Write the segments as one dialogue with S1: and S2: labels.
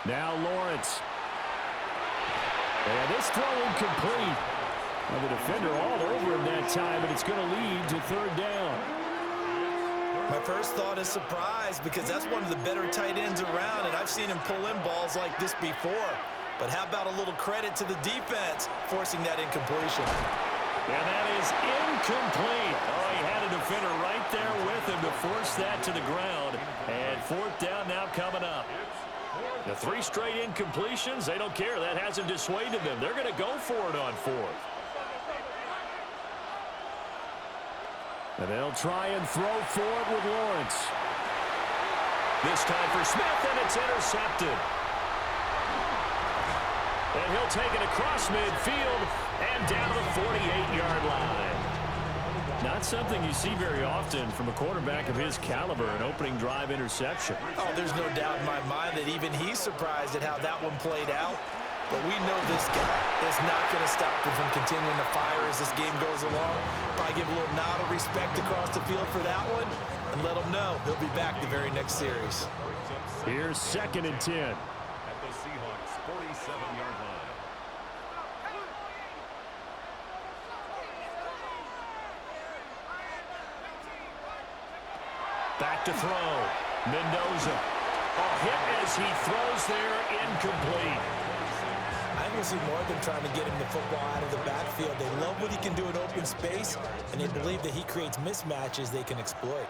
S1: Now Lawrence. And this throw incomplete. Well, the defender all over him that time, but it's going to lead to third down.
S2: My first thought is surprise because that's one of the better tight ends around, and I've seen him pull in balls like this before. But how about a little credit to the defense forcing that incompletion?
S1: And that is incomplete. Oh, he had a defender right there with him to force that to the ground. And fourth down now coming up. The 3 straight incompletions, they don't care. That hasn't dissuaded them. They're going to go for it on fourth. And they'll try and throw for it with Lawrence. This time for Smith, and it's intercepted. And he'll take it across midfield and down to the 48-yard line. Not something you see very often from a quarterback of his caliber, an opening drive interception.
S2: Oh, there's no doubt in my mind that even he's surprised at how that one played out. But we know this guy is not going to stop him from continuing to fire as this game goes along. Probably give a little nod of respect across the field for that one and let him know he'll be back the very next series.
S1: Here's 2nd and 10.
S3: At the Seahawks' 47-yard line.
S1: Back to throw. Mendoza. A hit as he throws there, incomplete.
S2: I think we'll see more of them trying to get him the football out of the backfield. They love what he can do in open space, and they believe that he creates mismatches they can exploit.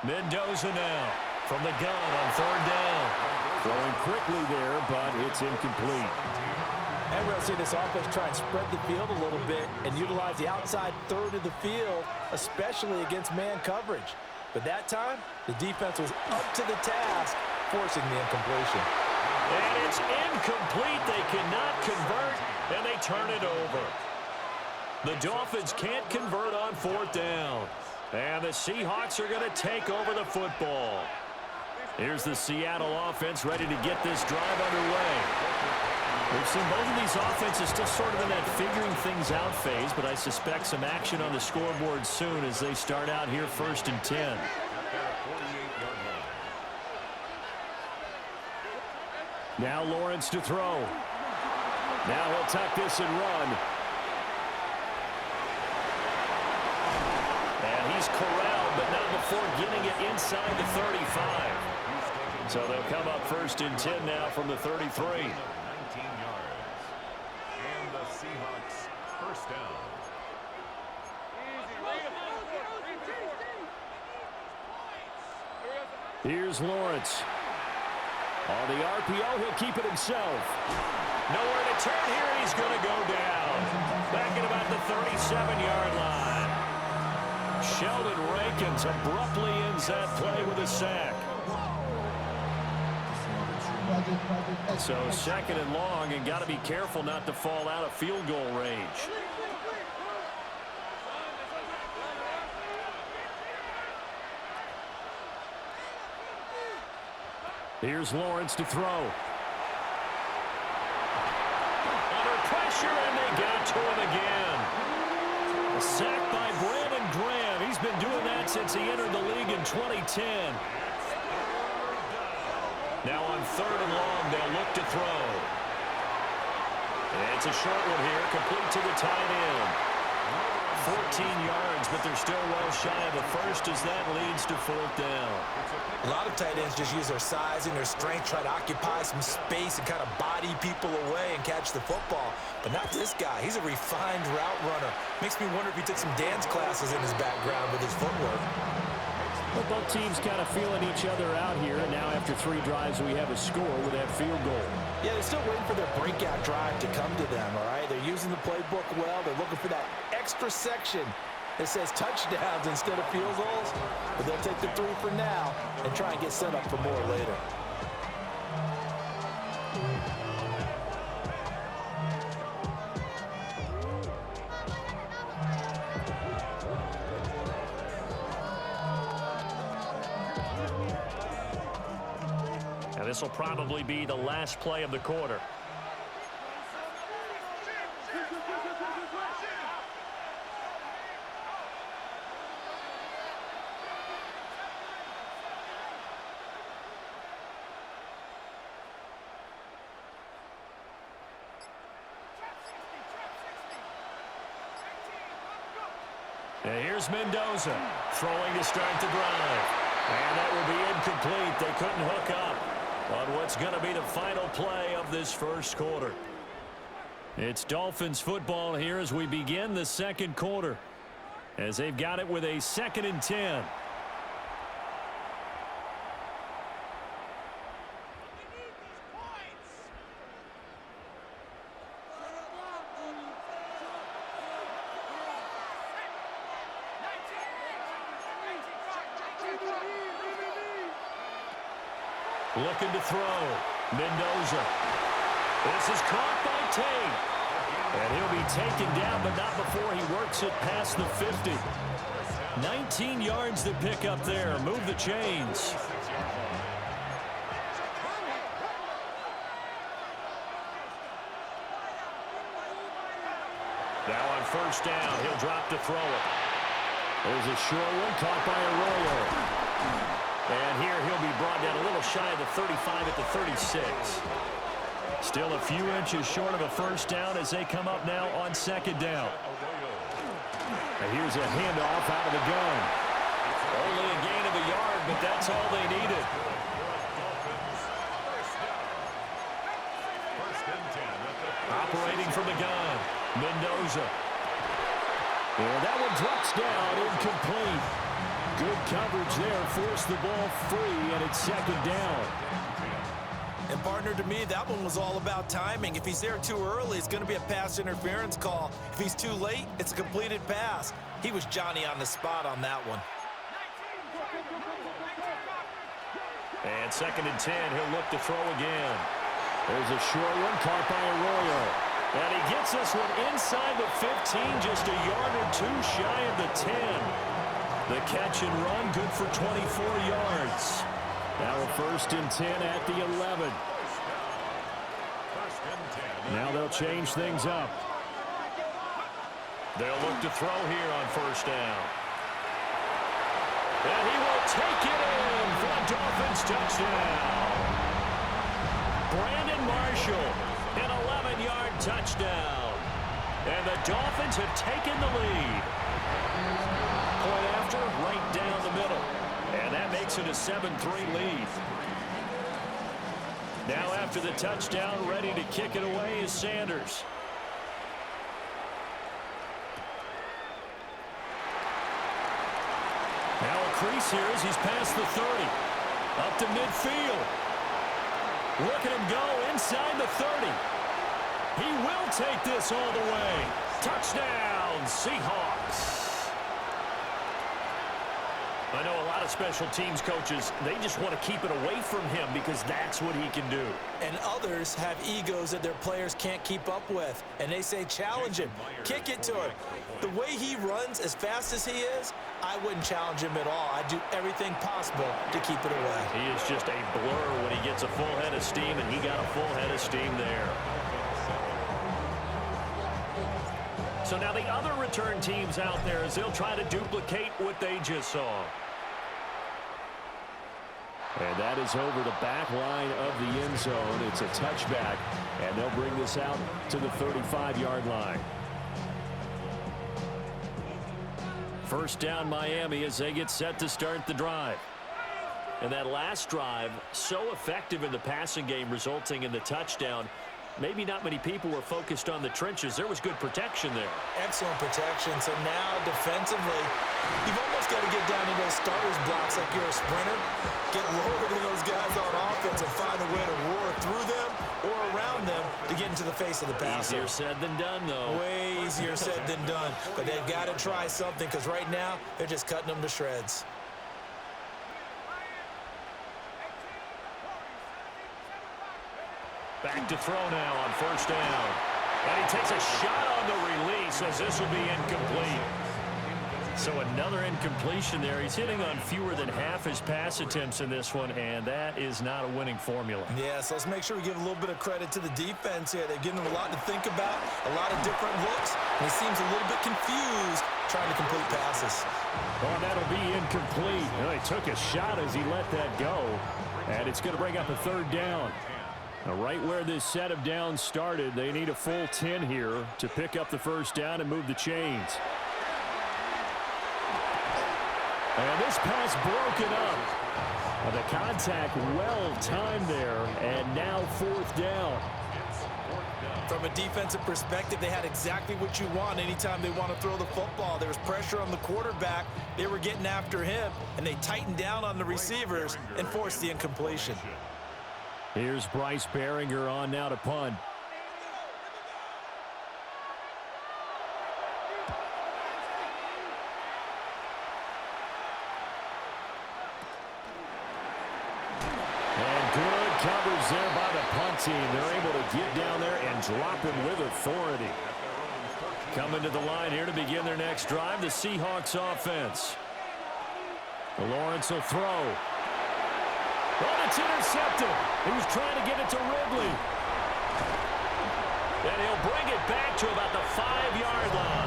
S1: Mendoza now from the gun on 3rd down. Throwing quickly there, but it's incomplete.
S2: And we're going to see this offense try and spread the field a little bit and utilize the outside third of the field, especially against man coverage. But that time, the defense was up to the task, forcing the incompletion.
S1: And it's incomplete. They cannot convert, and they turn it over. The Dolphins can't convert on 4th down. And the Seahawks are going to take over the football. Here's the Seattle offense ready to get this drive underway. We've seen both of these offenses still sort of in that figuring things out phase, but I suspect some action on the scoreboard soon as they start out here 1st and 10. Now Lawrence to throw. Now he'll tuck this and run. And he's corralled, but not before getting it inside the 35. So they'll come up 1st and 10 now from the 33.
S3: 19 yards. And the Seahawks first down.
S1: Here's Lawrence. On the RPO, he'll keep it himself. Nowhere to turn here, and he's going to go down. Back at about the 37-yard line. Sheldon Rankins abruptly ends that play with a sack. So 2nd and long, and got to be careful not to fall out of field goal range. Here's Lawrence to throw. Under pressure, and they get to him again. A sack by Brandon Graham. He's been doing that since he entered the league in 2010. Now on 3rd and long, they'll look to throw. And it's a short one here, complete to the tight end. 14 yards, but they're still well shy of the first as that leads to 4th down.
S2: A lot of tight ends just use their size and their strength, try to occupy some space and kind of body people away and catch the football. But not this guy. He's a refined route runner. Makes me wonder if he took some dance classes in his background with his footwork.
S1: Well, both teams kind of feeling each other out here, and now after 3 drives, we have a score with that field goal.
S2: Yeah, they're still waiting for their breakout drive to come to them, all right? They're using the playbook well. They're looking for that extra section that says touchdowns instead of field goals. But they'll take the 3 for now and try and get set up for more later.
S1: And this will probably be the last play of the quarter. And here's Mendoza throwing to start the drive. And that will be incomplete. They couldn't hook up on what's going to be the final play of this first quarter. It's Dolphins football here as we begin the second quarter, as they've got it with a 2nd and 10. Looking to throw. Mendoza. This is caught by Tate. And he'll be taken down, but not before he works it past the 50. 19 yards to pick up there. Move the chains. Now on first down, he'll drop to throw it. There's a short one caught by Arroyo. And here he'll be brought down a little shy of the 35 at the 36. Still a few inches short of a first down as they come up now on 2nd down. And here's a handoff out of the gun. Only a gain of a yard, but that's all they needed. Operating from the gun, Mendoza. And that one drops down, incomplete. Good coverage there, forced the ball free, and it's 2nd down.
S2: And partner, to me, that one was all about timing. If he's there too early, it's going to be a pass interference call. If he's too late, it's a completed pass. He was Johnny on the spot on that one.
S1: And 2nd and 10, he'll look to throw again. There's a short one caught by Arroyo. And he gets this one inside the 15, just a yard or two shy of the 10. The catch and run, good for 24 yards. Now a 1st and 10 at the 11. Now they'll change things up. They'll look to throw here on first down. And he will take it in for a Dolphins touchdown. Brandon Marshall, an 11-yard touchdown. And the Dolphins have taken the lead. Point after, right down the middle. And that makes it a 7-3 lead. Now after the touchdown, ready to kick it away is Sanders. Now a crease here as he's past the 30. Up to midfield. Look at him go inside the 30. He will take this all the way. Touchdown, Seahawks. I know a lot of special teams coaches, they just want to keep it away from him because that's what he can do.
S2: And others have egos that their players can't keep up with. And they say, challenge him, kick it to him. The way he runs as fast as he is, I wouldn't challenge him at all. I'd do everything possible to keep it away.
S1: He is just a blur when he gets a full head of steam, and he got a full head of steam there. So now the other return teams out there as they'll try to duplicate what they just saw. And that is over the back line of the end zone. It's a touchback, and they'll bring this out to the 35-yard line. First down Miami as they get set to start the drive. And that last drive, so effective in the passing game, resulting in the touchdown. Maybe not many people were focused on the trenches. There was good protection there.
S2: Excellent protection. So now defensively, you've almost got to get down to those starters blocks like you're a sprinter. Get lower than those guys on offense and find a way to roar through them or around them to get into the face of the passer.
S1: Easier said than done, though.
S2: Way easier said than done. But they've got to try something because right now they're just cutting them to shreds.
S1: Back to throw now on first down. And he takes a shot on the release as this will be incomplete. So another incompletion there. He's hitting on fewer than half his pass attempts in this one, and that is not a winning formula.
S2: Yeah, so let's make sure we give a little bit of credit to the defense here. They've given him a lot to think about, a lot of different looks, and he seems a little bit confused trying to complete passes.
S1: Oh, that'll be incomplete. Well, he took a shot as he let that go, and it's going to bring up a third down. Now, right where this set of downs started, they need a full 10 here to pick up the first down and move the chains. And this pass broken up. The contact well timed there, and now fourth down.
S2: From a defensive perspective, they had exactly what you want anytime they want to throw the football. There was pressure on the quarterback. They were getting after him, and they tightened down on the receivers and forced the incompletion.
S1: Here's Bryce Behringer on now to punt. Coverage there by the punt team. They're able to get down there and drop him with authority. Coming to the line here to begin their next drive, the Seahawks offense. Lawrence will throw. Oh, it's intercepted. He was trying to get it to Ridley. And he'll bring it back to about the 5-yard line.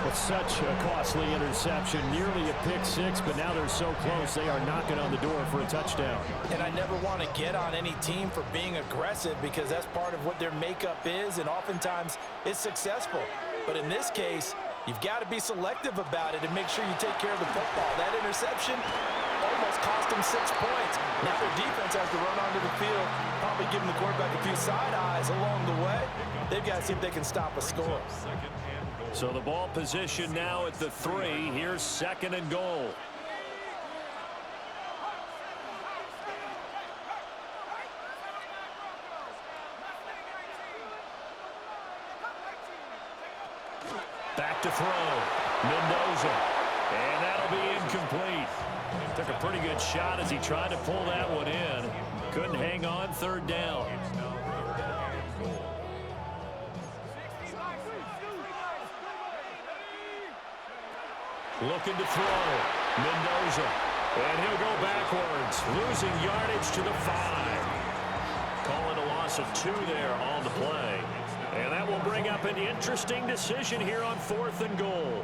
S1: It's such a costly interception, nearly a pick six, but now they're so close they are knocking on the door for a touchdown.
S2: And I never want to get on any team for being aggressive because that's part of what their makeup is, and oftentimes it's successful. But in this case, you've got to be selective about it and make sure you take care of the football. That interception almost cost them 6 points. Now their defense has to run onto the field, probably giving the quarterback a few side eyes along the way. They've got to see if they can stop a score.
S1: So the ball position now at the 3. Here's 2nd and goal. Back to throw. Mendoza. And that'll be incomplete. Took a pretty good shot as he tried to pull that one in. Couldn't hang on, 3rd down. Looking to throw. Mendoza. And he'll go backwards. Losing yardage to the 5. Calling a loss of 2 there on the play. And that will bring up an interesting decision here on 4th and goal.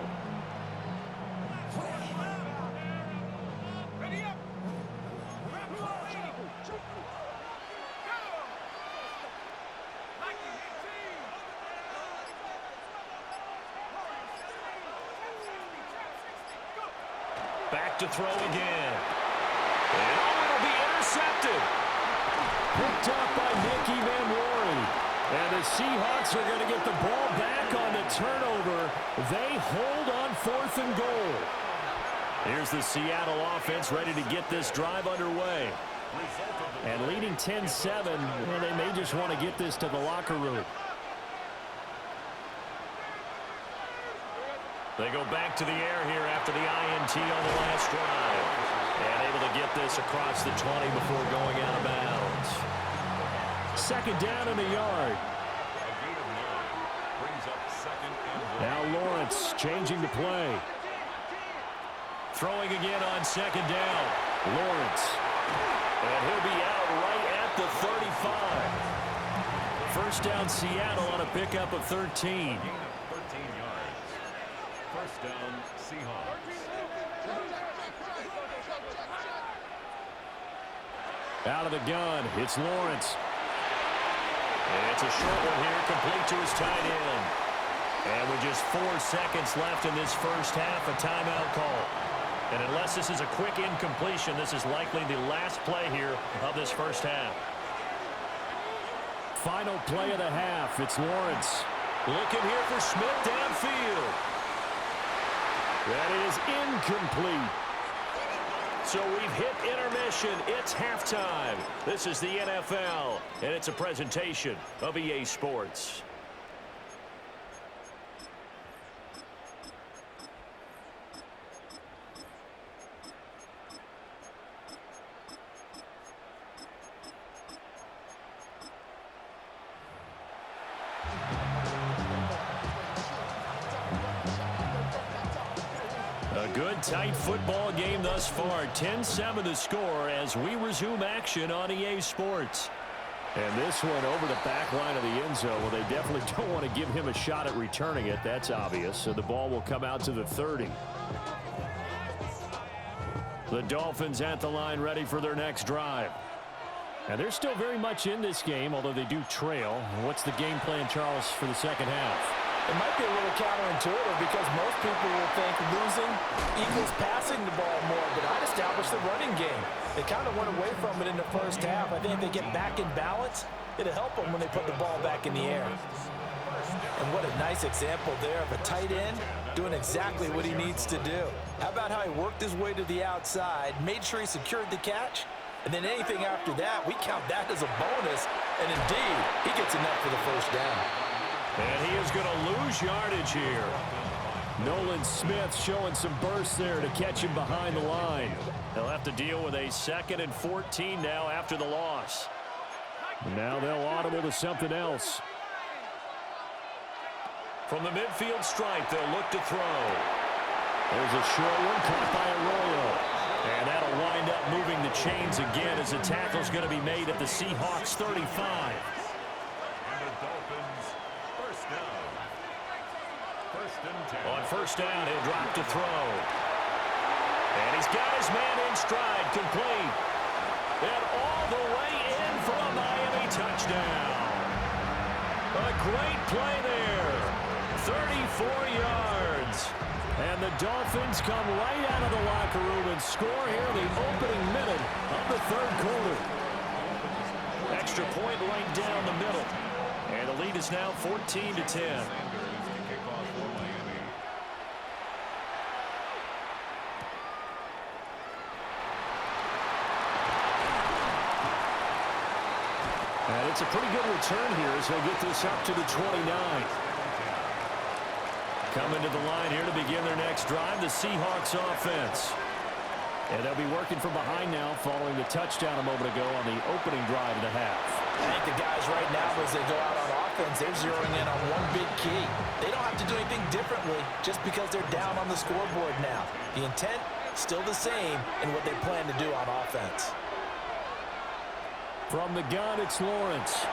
S1: Back to throw again. And it'll be intercepted. Picked up by Nicky Van Rory. And the Seahawks are going to get the ball back on the turnover. They hold on 4th and goal. Here's the Seattle offense ready to get this drive underway. And leading 10-7, well, they may just want to get this to the locker room. They go back to the air here after the INT on the last drive. And able to get this across the 20 before going out of bounds. 2nd down in the yard. Now Lawrence changing the play. Throwing again on 2nd down. Lawrence. And he'll be out right at the 35. 1st down Seattle on a pickup of 13.
S3: 1st down, Seahawks.
S1: Out of the gun, it's Lawrence. And it's a short one here, complete to his tight end. And with just 4 seconds left in this first half, a timeout call. And unless this is a quick incompletion, this is likely the last play here of this first half. Final play of the half, it's Lawrence. Looking here for Smith downfield. That is incomplete. So we've hit intermission. It's halftime. This is the NFL, and it's a presentation of EA Sports. A good, tight football game thus far. 10-7 the score as we resume action on EA Sports. And this one over the back line of the end zone. Well, they definitely don't want to give him a shot at returning it. That's obvious. So the ball will come out to the 30. The Dolphins at the line ready for their next drive. And they're still very much in this game, although they do trail. What's the game plan, Charles, for the second half?
S2: It might be a little counterintuitive because most people will think losing equals passing the ball more, but I'd establish the running game. They kind of went away from it in the first half. I think if they get back in balance, it'll help them when they put the ball back in the air. And what a nice example there of a tight end doing exactly what he needs to do. How about how he worked his way to the outside, made sure he secured the catch, and then anything after that, we count that as a bonus, and indeed, he gets enough for the first down.
S1: And he is going to lose yardage here. Nolan Smith showing some burst there to catch him behind the line. They'll have to deal with a 2nd and 14 now after the loss. Now they'll audible to something else. From the midfield stripe, they'll look to throw. There's a short one caught by Arroyo. And that'll wind up moving the chains again as the tackle's going to be made at the Seahawks 35. On first down, he'll drop to throw. And he's got his man in stride, complete. And all the way in for a Miami touchdown. A great play there. 34 yards. And the Dolphins come right out of the locker room and score here in the opening minute of the third quarter. Extra point right down the middle. And the lead is now 14-10. And it's a pretty good return here as they'll get this up to the 29. Coming to the line here to begin their next drive, the Seahawks offense. And they'll be working from behind now following the touchdown a moment ago on the opening drive of the half.
S2: I think the guys right now, as they go out on offense, they're zeroing in on one big key. They don't have to do anything differently just because they're down on the scoreboard now. The intent, still the same in what they plan to do on offense.
S1: From the gun, it's Lawrence.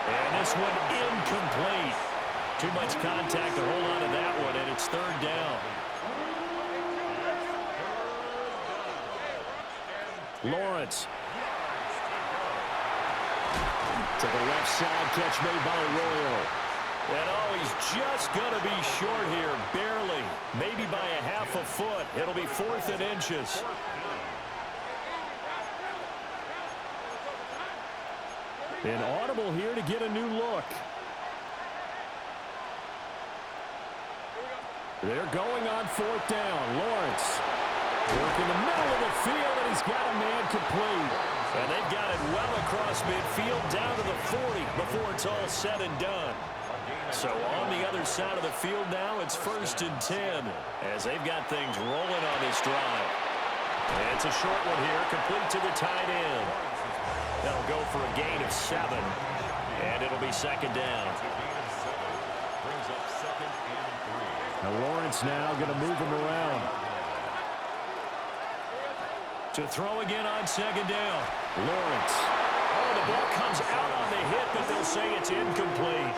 S1: And this one incomplete. Too much contact to hold on to that one, and it's third down. Lawrence. To the left side, catch made by Arroyo. And oh, he's just going to be short here, barely. Maybe by a half a foot. It'll be 4th and inches. An audible here to get a new look. They're going on 4th down. Lawrence work in the middle of the field, and he's got a man complete. And they've got it well across midfield down to the 40 before it's all said and done. So on the other side of the field now, it's 1st and 10 as they've got things rolling on this drive. And it's a short one here, complete to the tight end. That'll go for a gain of 7, and it'll be 2nd down. Now Lawrence now going to move him around. To throw again on 2nd down. Lawrence. Oh, the ball comes out on the hit, but they'll say it's incomplete.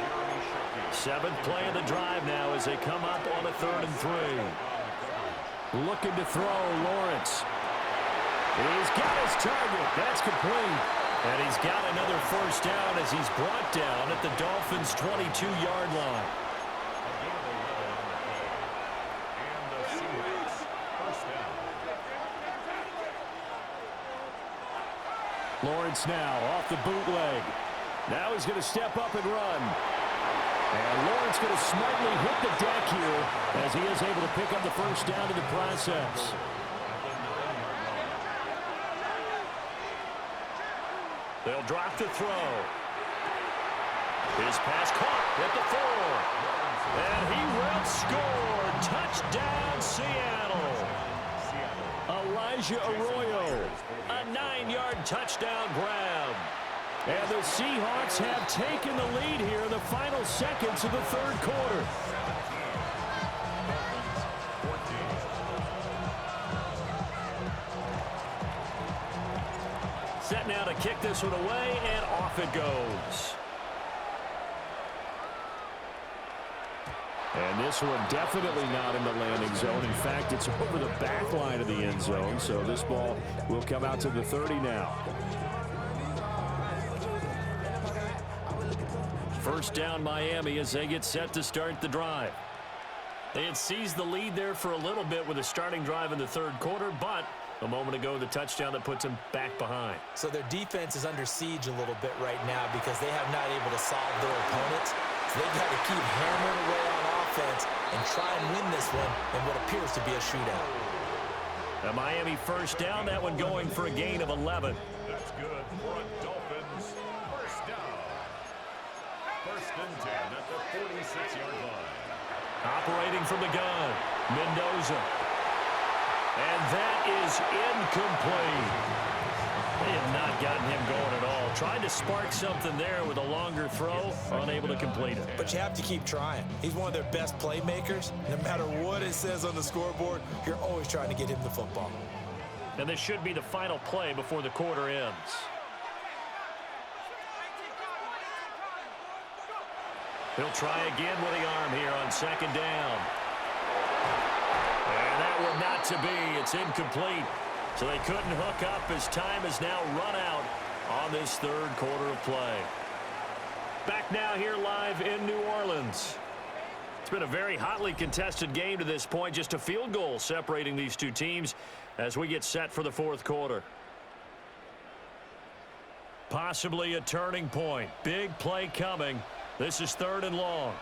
S1: 7th play of the drive now as they come up on a 3rd and 3. Looking to throw, Lawrence. He's got his target. That's complete. And he's got another first down as he's brought down at the Dolphins' 22-yard line. Lawrence now off the bootleg. Now he's going to step up and run. And Lawrence going to smartly hit the deck here as he is able to pick up the first down in the process. They'll drop the throw. His pass caught at the 4. And he will score. Touchdown, Seattle. Elijah Arroyo, a 9-yard touchdown grab. And the Seahawks have taken the lead here in the final seconds of the third quarter. Set now to kick this one away, and off it goes. And this one definitely not in the landing zone. In fact, it's over the back line of the end zone, so this ball will come out to the 30 now. First down Miami as they get set to start the drive. They had seized the lead there for a little bit with a starting drive in the third quarter, but a moment ago the touchdown that puts them back behind.
S2: So their defense is under siege a little bit right now because they have not able to solve their opponents. So they've got to keep hammering away on offense and try and win this one in what appears to be a shootout.
S1: A Miami first down, that one going for a gain of 11.
S3: That's good for a Dolphins first down. First and 10 at the 46-yard line.
S1: Operating from the gun, Mendoza. And that is incomplete. They have not gotten him going at all. Tried to spark something there with a longer throw, unable to complete it.
S2: But you have to keep trying. He's one of their best playmakers. No matter what it says on the scoreboard, you're always trying to get him the football.
S1: And this should be the final play before the quarter ends. He'll try again with the arm here on second down. And that one not to be. It's incomplete. So they couldn't hook up as time has now run out on this third quarter of play. Back now here live in New Orleans. It's been a very hotly contested game to this point. Just a field goal separating these two teams as we get set for the fourth quarter. Possibly a turning point. Big play coming. This is third and long.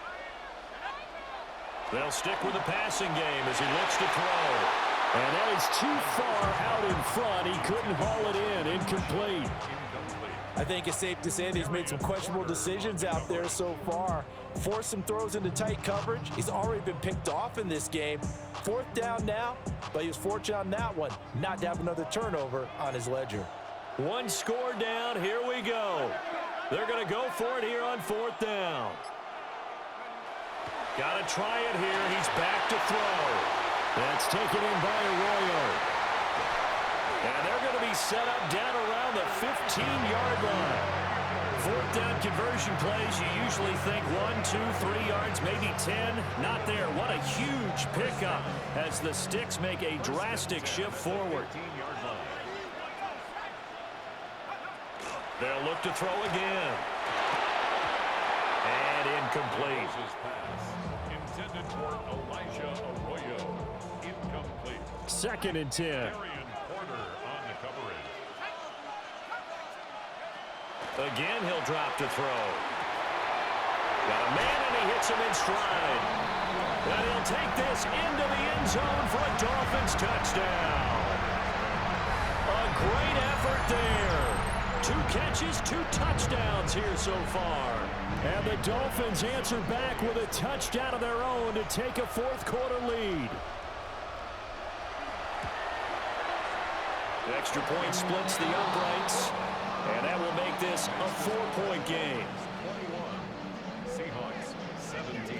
S1: They'll stick with the passing game as he looks to throw. And that is too far out in front. He couldn't haul it in. Incomplete.
S2: I think it's safe to say that he's made some questionable decisions out there so far. Forced some throws into tight coverage. He's already been picked off in this game. Fourth down now, but he was fortunate on that one not to have another turnover on his ledger.
S1: One score down. Here we go. They're going to go for it here on fourth down. Got to try it here. He's back to throw. That's taken in by Arroyo. And they're going to be set up down around the 15-yard line. Fourth down conversion plays, you usually think 1, 2, 3 yards, maybe 10. Not there. What a huge pickup as the Sticks make a drastic shift forward. They'll look to throw again. And incomplete.
S3: Intended for Elijah Arroyo. Incomplete.
S1: Second and 10.
S3: Porter on the coverage.
S1: Again, he'll drop to throw. Got a man, and he hits him in stride. And he'll take this into the end zone for a Dolphins touchdown. A great effort there. 2 catches, 2 touchdowns here so far. And the Dolphins answer back with a touchdown of their own to take a fourth quarter lead. The extra point splits the uprights, and that will make this a 4-point game.
S3: 21. Seahawks 17.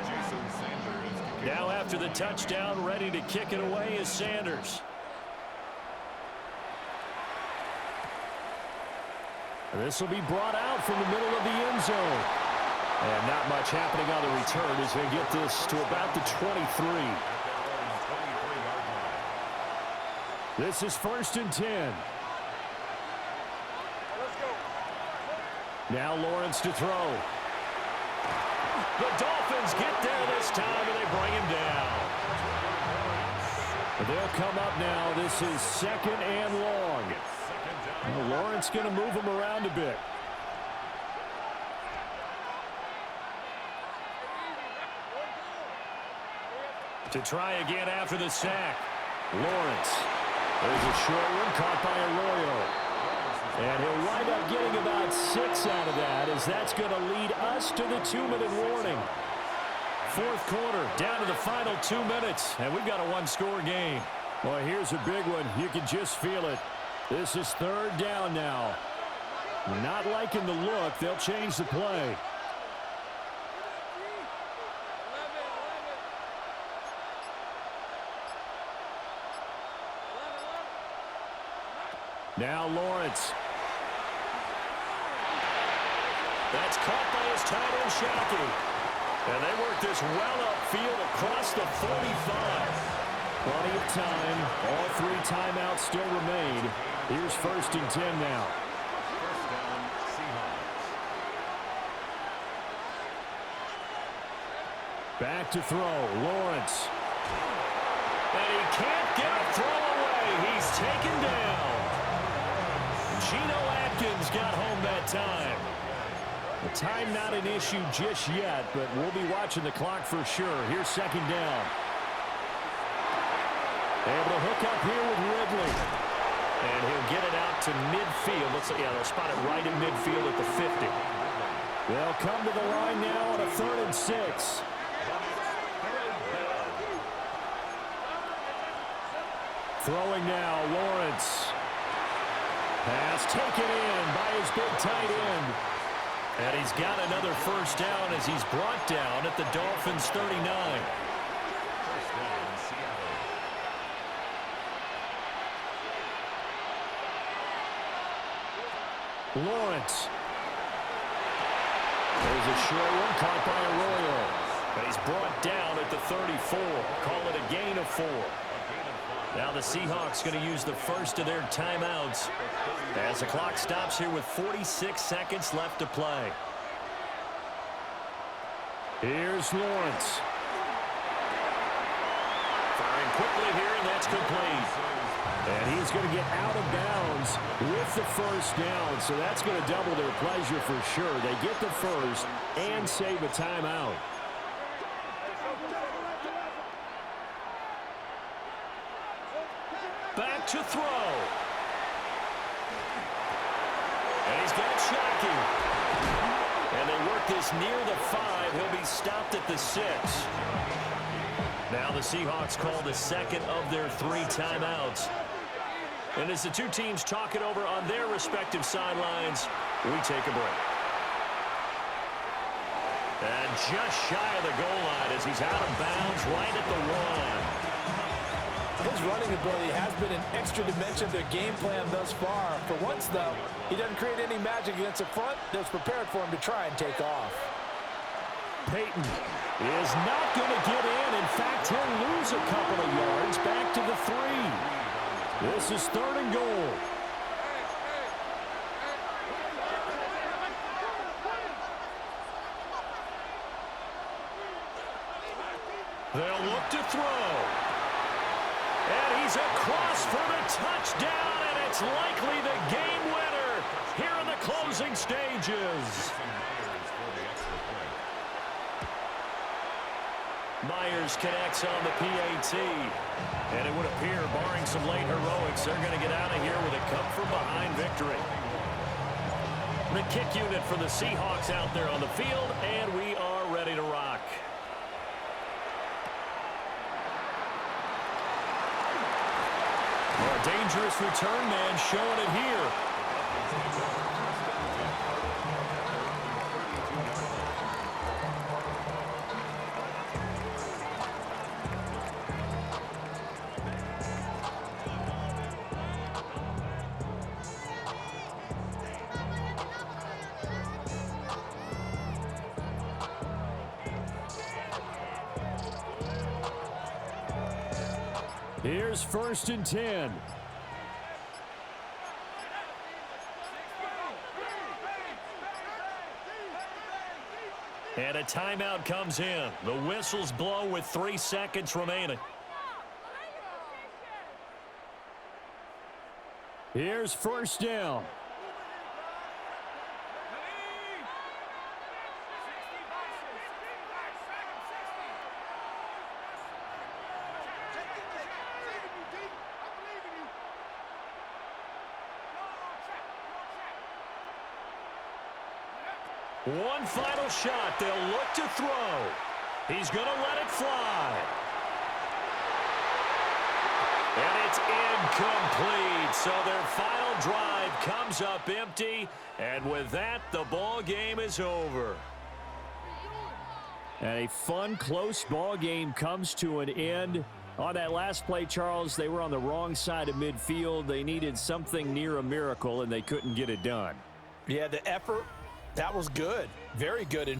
S3: Jason Sanders.
S1: Now after the touchdown, ready to kick it away is Sanders. This will be brought out from the middle of the end zone. And not much happening on the return as they get this to about the 23. This is first and 10. Now Lawrence to throw. The Dolphins get there this time, and they bring him down. They'll come up now. This is second and long. Lawrence going to move him around a bit. To try again after the sack. Lawrence. There's a short one caught by Arroyo. And he'll wind up getting about 6 out of that, as that's going to lead us to the 2-minute warning. Fourth quarter, down to the final 2 minutes, and we've got a 1-score game. Well, here's a big one. You can just feel it. This is third down now. Not liking the look. They'll change the play. Now Lawrence. That's caught by his tight end, Shockey. And they work this well upfield across the 45. Plenty of time. All 3 timeouts still remain. Here's first and 10 now. Back to throw. Lawrence. And he can't get a throw away. He's taken down. Geno Atkins got home that time. The time not an issue just yet, but we'll be watching the clock for sure. Here's second down. Able to hook up here with Ridley. And he'll get it out to midfield. Looks like, yeah, they'll spot it right in midfield at the 50. They'll come to the line now on a 3rd and 6. Throwing now, Lawrence. Pass taken in by his big tight end. And he's got another first down as he's brought down at the Dolphins' 39. Lawrence. There's a short one caught by Arroyo. But he's brought down at the 34. Call it a gain of 4. Now the Seahawks going to use the first of their timeouts as the clock stops here with 46 seconds left to play. Here's Lawrence. Firing quickly here, and that's complete. And he's going to get out of bounds with the first down, so that's going to double their pleasure for sure. They get the first and save a timeout. Back to throw. And he's got Shockey. And they work this near the 5. He'll be stopped at the 6. Now the Seahawks call the second of their 3 timeouts. And as the two teams talk it over on their respective sidelines, we take a break. And just shy of the goal line as he's out of bounds right at the 1.
S2: His running ability has been an extra dimension of their game plan thus far. For once, though, he doesn't create any magic against the front that's prepared for him to try and take off.
S1: Peyton is not going to get in. In fact, he'll lose a couple of yards back to the 3. This is 3rd and goal. They'll look to throw. And he's across for the touchdown, and it's likely the game winner here in the closing stages. Myers connects on the PAT. And it would appear, barring some late heroics, they're going to get out of here with a come-from-behind victory. The kick unit for the Seahawks out there on the field, and we are ready to rock. A dangerous return man showing it here. Here's 1st and 10. And a timeout comes in. The whistles blow with 3 seconds remaining. Here's 1st down. One final shot. They'll look to throw. He's going to let it fly. And it's incomplete. So their final drive comes up empty. And with that, the ball game is over. And a fun, close ball game comes to an end. On that last play, Charles, they were on the wrong side of midfield. They needed something near a miracle, and they couldn't get it done.
S2: Yeah, the effort, that was good. Very good.